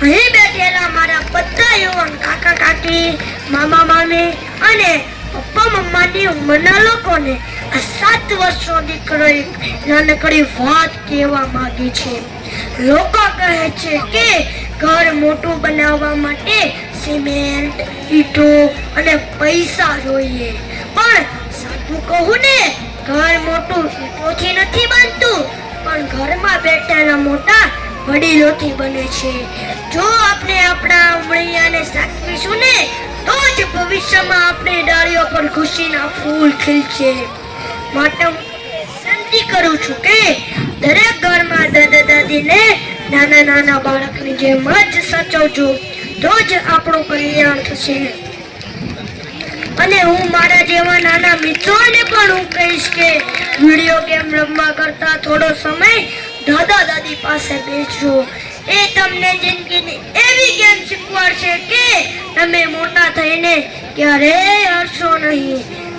અહીં બેઠેલા મારા બધા યુવાન કાકા કાકી, મામા મામી અને પપ્પા મમ્માની ઉંમરના લોકોને આ 7 વર્ષનો દીકરો એક નાનકડી વાત કહેવા માંગે છે. લોકો કહે છે કે ઘર મોટું બનાવવા માટે સિમેન્ટ, ઈંટો અને પૈસા જોઈએ, પણ સાચું કહું ને, ઘર મોટું ઈંટોથી નથી બનતું, પણ ઘરમાં બેઠેલા મોટા વડીલોથી બને છે. જો આપણે આપણા ઉમળિયાને સાચવીશું ને, તો જ ભવિષ્યમાં આપણી ડાળીઓ પર ખુશીના ફૂલ ખીલશે. માટે હું વિનંતી કરું છું કે દરેક ઘરમાં દાદા દાદીને નાના નાના બાળકની જેમ જ સાચવજો, તો જ આપણું કલ્યાણ થશે. અને હું મારા જેવા નાના મિત્રોને પણ હું કહીશ કે વિડીયો ગેમ રમવા કરતા થોડો સમય દાદા દાદી પાસે બેસજો. એ તમને જિંદગીની એવી ગેમ શીખવાડશે કે તમે મોટા થઈને ક્યારેય હરશો નહીં.